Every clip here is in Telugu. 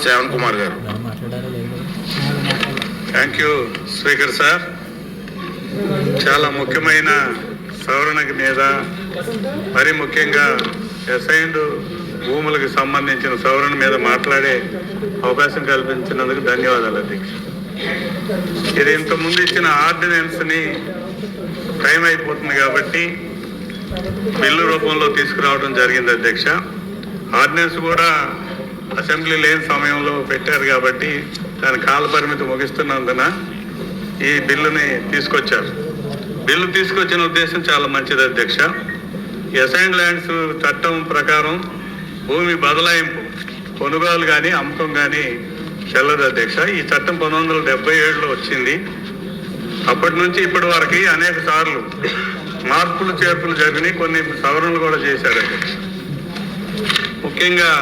శ్రవణ్ కుమార్ గారు. Thank you speaker sir. చాలా ముఖ్యమైన సవరణ మీద, మరి ముఖ్యంగా అసైన్డ్ భూములకు సంబంధించిన సవరణ మీద మాట్లాడే అవకాశం కల్పించినందుకు ధన్యవాదాలు అధ్యక్ష. ఇది ఇంతకుముందు ఇచ్చిన ఆర్డినెన్స్ని టైం అయిపోతుంది కాబట్టి బిల్లు రూపంలో తీసుకురావడం జరిగింది అధ్యక్ష. ఆర్డినెన్స్ కూడా అసెంబ్లీ లేని సమయంలో పెట్టారు కాబట్టి దాని కాల పరిమితి ముగిస్తున్నందున ఈ బిల్లుని తీసుకొచ్చారు. బిల్లు తీసుకొచ్చిన ఉద్దేశం చాలా మంచిది అధ్యక్ష. ఈ అసైన్డ్ ల్యాండ్స్ చట్టం ప్రకారం భూమి బదలాయింపు, కొనుగోలు కానీ అమ్మకం కానీ చెల్లదు అధ్యక్ష. ఈ చట్టం 1977లో వచ్చింది. అప్పటి నుంచి ఇప్పటి వరకు అనేక సార్లు మార్పులు చేర్పులు జరిగినాయి, కొన్ని సవరణలు కూడా చేశారు అధ్యక్ష. ముఖ్యంగా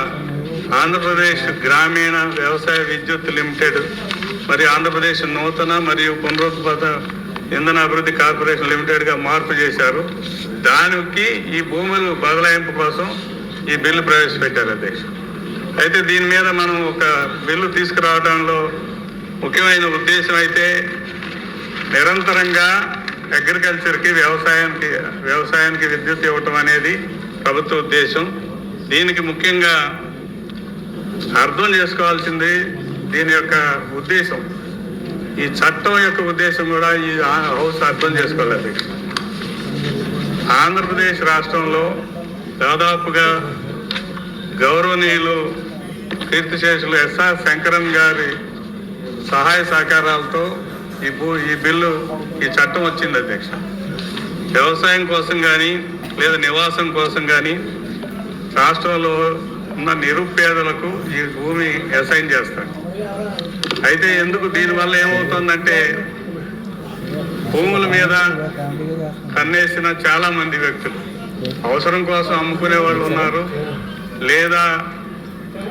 ఆంధ్రప్రదేశ్ గ్రామీణ వ్యవసాయ విద్యుత్ లిమిటెడ్ మరియు ఆంధ్రప్రదేశ్ నూతన మరియు పునరుత్పాద ఇంధన అభివృద్ధి కార్పొరేషన్ లిమిటెడ్గా మార్పు చేశారు. దానికి ఈ భూములు బదలాయింపు కోసం ఈ బిల్లు ప్రవేశపెట్టారు అధ్యక్ష. అయితే దీని మీద మనం ఒక బిల్లు తీసుకురావడంలో ముఖ్యమైన ఉద్దేశం అయితే నిరంతరంగా అగ్రికల్చర్కి, వ్యవసాయానికి విద్యుత్ ఇవ్వటం అనేది ప్రభుత్వ ఉద్దేశం. దీనికి ముఖ్యంగా అర్థం చేసుకోవాల్సింది దీని యొక్క ఉద్దేశం, ఈ చట్టం యొక్క ఉద్దేశం కూడా ఈ హౌస్ అర్థం చేసుకోవాలి. ఆంధ్రప్రదేశ్ రాష్ట్రంలో దాదాపుగా గౌరవనీయులు కీర్తిశేషులు ఎస్ఆర్ శంకరన్ గారి సహాయ సహకారాలతో ఈ బిల్లు, ఈ చట్టం వచ్చింది అధ్యక్ష. వ్యవసాయం కోసం కానీ లేదా నివాసం కోసం కానీ రాష్ట్రంలో ఉన్న నిరుపేదలకు ఈ భూమి అసైన్ చేస్తారు. అయితే ఎందుకు దీనివల్ల ఏమవుతుందంటే భూముల మీద కన్నేసిన చాలా మంది వ్యక్తులు అవసరం కోసం అమ్ముకునే వాళ్ళు ఉన్నారు, లేదా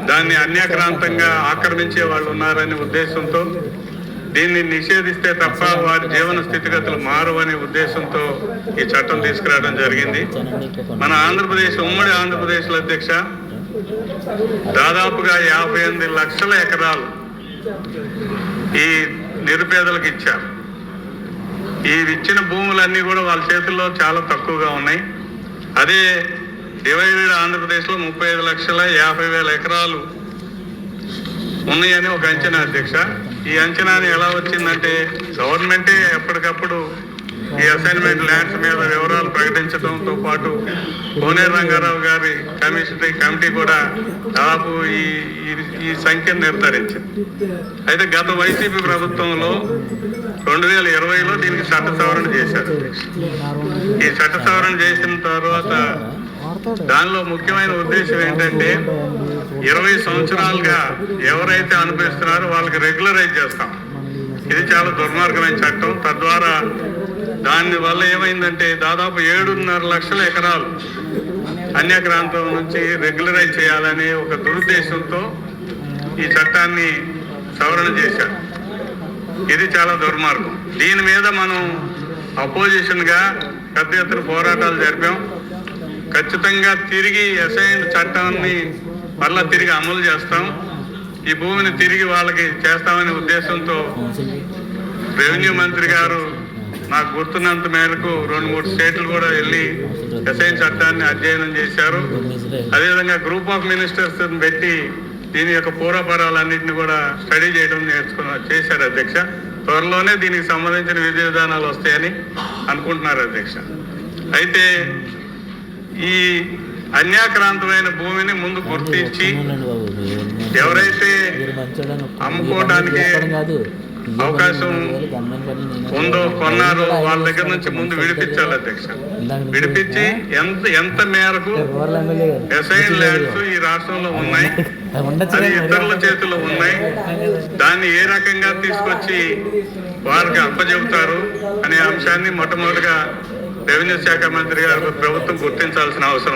దాన్ని అన్యాక్రాంతంగా ఆక్రమించే వాళ్ళు ఉన్నారనే ఉద్దేశంతో దీన్ని నిషేధిస్తే తప్ప వారి జీవన స్థితిగతులు మారు అనే ఉద్దేశంతో ఈ చట్టం తీసుకురావడం జరిగింది. మన ఆంధ్రప్రదేశ్, ఉమ్మడి ఆంధ్రప్రదేశ్లో అధ్యక్ష, దాదాపుగా 58 లక్షల ఎకరాలు ఈ నిరుపేదలకు ఇచ్చారు. ఈ ఇచ్చిన భూములన్నీ కూడా వాళ్ళ చేతుల్లో చాలా తక్కువగా ఉన్నాయి. అదే డివైడెడ్ ఆంధ్రప్రదేశ్లో 35,50,000 ఎకరాలు ఉన్నాయని ఒక అంచనా అధ్యక్ష. ఈ అంచనాని ఎలా వచ్చిందంటే గవర్నమెంటే ఎప్పటికప్పుడు ఈ అసైన్మెంట్ ల్యాండ్స్ మీద వివరాలు ప్రకటించడంతో పాటు కోనేరు రంగారావు గారి కమిటీ కూడా దాదాపు ఈ సంఖ్యను నిర్ధారించింది. అయితే గత వైసీపీ ప్రభుత్వంలో 2020లో దీనికి చట్ట సవరణ చేశారు. ఈ చట్ట సవరణ చేసిన తర్వాత దానిలో ముఖ్యమైన ఉద్దేశం ఏంటంటే 20 సంవత్సరాలుగా ఎవరైతే అనుభవిస్తున్నారో వాళ్ళకి రెగ్యులరైజ్ చేస్తాం. ఇది చాలా దుర్మార్గమైన చట్టం. తద్వారా దాని వల్ల ఏమైందంటే దాదాపు 7.5 లక్షల ఎకరాలు అన్యాక్రాంతం నుంచి రెగ్యులరైజ్ చేయాలనే ఒక దురుద్దేశంతో ఈ చట్టాన్ని సవరణ చేశారు. ఇది చాలా దుర్మార్గం. దీని మీద మనం అపోజిషన్గా పెద్ద ఎత్తున పోరాటాలు జరిపాం. ఖచ్చితంగా తిరిగి అసైన్డ్ చట్టాన్ని మళ్ళా తిరిగి అమలు చేస్తాం. ఈ భూమిని తిరిగి వాళ్ళకి చేస్తామనే ఉద్దేశంతో రెవెన్యూ మంత్రి గారు నాకు గుర్తున్నంత మేరకు 2-3 స్టేట్లు కూడా వెళ్ళి అసైన్ చట్టాన్ని అధ్యయనం చేశారు. అదేవిధంగా గ్రూప్ ఆఫ్ మినిస్టర్స్ పెట్టి దీని యొక్క పూర్వపరాలన్నింటినీ కూడా స్టడీ చేయడం చేశారు అధ్యక్ష. త్వరలోనే దీనికి సంబంధించిన విధి విధానాలు వస్తాయని అనుకుంటున్నారు అధ్యక్ష. అయితే ఈ అన్యాక్రాంతమైన భూమిని ముందు గుర్తించి ఎవరైతే అమ్ముకోవడానికి అవకాశం ఉందో, కొన్నారో వాళ్ళ దగ్గర నుంచి ముందు విడిపించాలి అధ్యక్ష. విడిపించి ఎంత మేరకు అసైన్ ల్యాండ్స్ ఈ రాష్ట్రంలో ఉన్నాయి, అది ఇతరుల చేతుల్లో ఉన్నాయి, దాన్ని ఏ రకంగా తీసుకొచ్చి వారికి అప్పచెబుతారు అనే అంశాన్ని మొట్టమొదటిగా రెవెన్యూ శాఖ మంత్రి గారు ప్రభుత్వం గుర్తించాల్సిన అవసరం